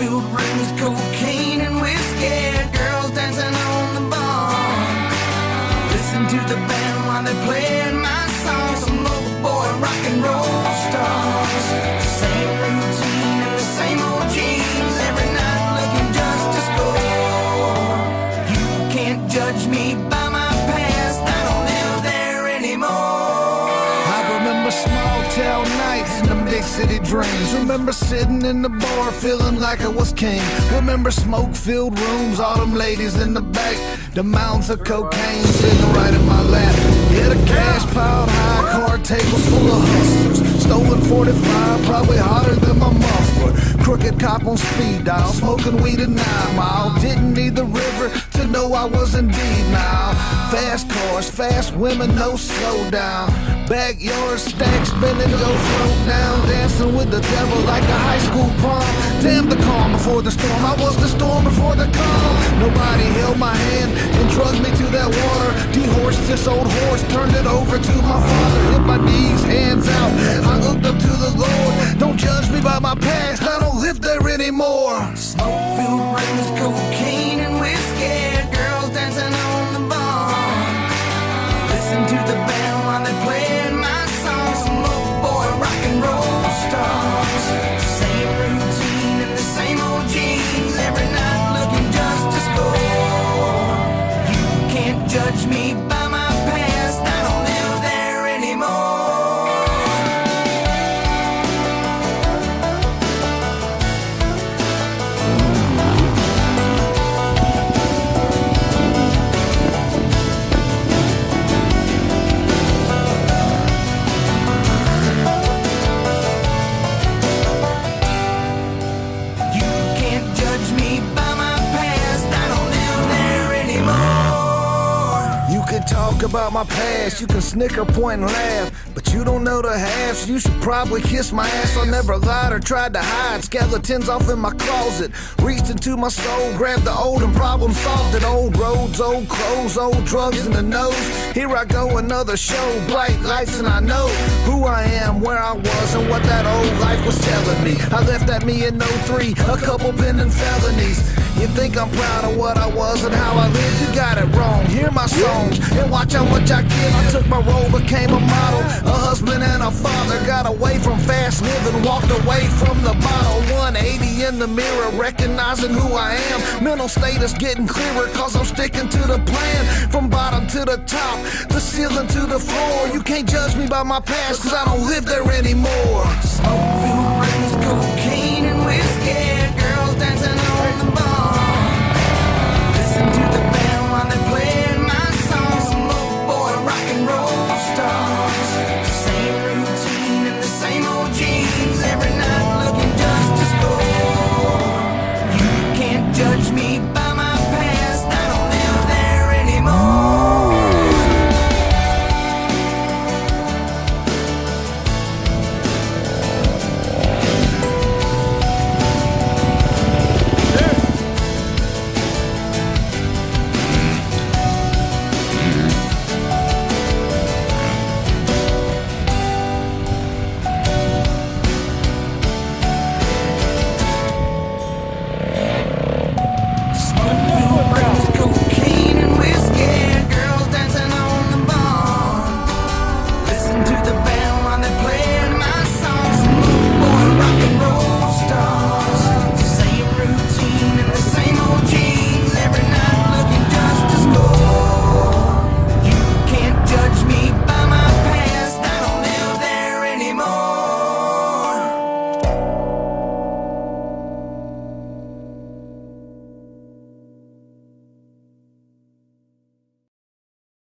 Smoke-filled rooms, cocaine and whiskey, girls dancing on the bar. Listen to the band while they're playing my songs. Some local boy rock and roll stars. Same routine and the same old jeans, every night looking just to score. You can't judge me by my past, I don't live there anymore. I remember small town nights and them big city dreams. Remember sitting in the bar feeling like I was king. Remember smoke-filled rooms, all them ladies in the back, the mounds of cocaine sitting right in my lap. Yeah, the cash piled high, card tables full of hustlers. Stolen 45, probably hotter than my muffler. Crooked cop on speed dial, smoking weed at 9 Mile. Didn't need the river to know I was indeed now. Fast cars, fast women, no slow down. Backyard stacks, bending, go float down. Dancing with the devil like a high school prom. Damn the calm before the storm, I was the storm before the calm. Nobody held my hand and drugged me to that water. Dehorsed this old horse, turned it over to my father. Hit my knees, hands out, I looked up to the Lord. Don't judge me by my past, I don't live there anymore. Smoke-filled rooms, cocaine and whiskey, girls dancing on the bar. Listen to the band while they're playing my songs. Some local boy rock and roll stars. Same routine and the same old jeans, every night looking just to score. You can't judge me by my past, I don't live there anymore. Talk about my past, you can snicker, point, and laugh, but you don't know the halves. You should probably kiss my ass. I never lied or tried to hide. Skeletons off in my closet, reached into my soul, grabbed the old and problem solved it. Old roads, old clothes, old drugs in the nose. Here I go, another show, bright lights, and I know who I am, where I was, and what that old life was telling me. I left at me in 03, a couple pending felonies. You think I'm proud of what I was and how I lived? You got it wrong. Hear my songs and watch how much I give. I took my role, became a model, a husband and a father. Got away from fast living, walked away from the bottle. 180 in the mirror, recognizing who I am. Mental status getting clearer, cause I'm sticking to the plan. From bottom to the top, the ceiling to the floor. You can't judge me by my past, cause I don't live there anymore. Smoke-filled rooms,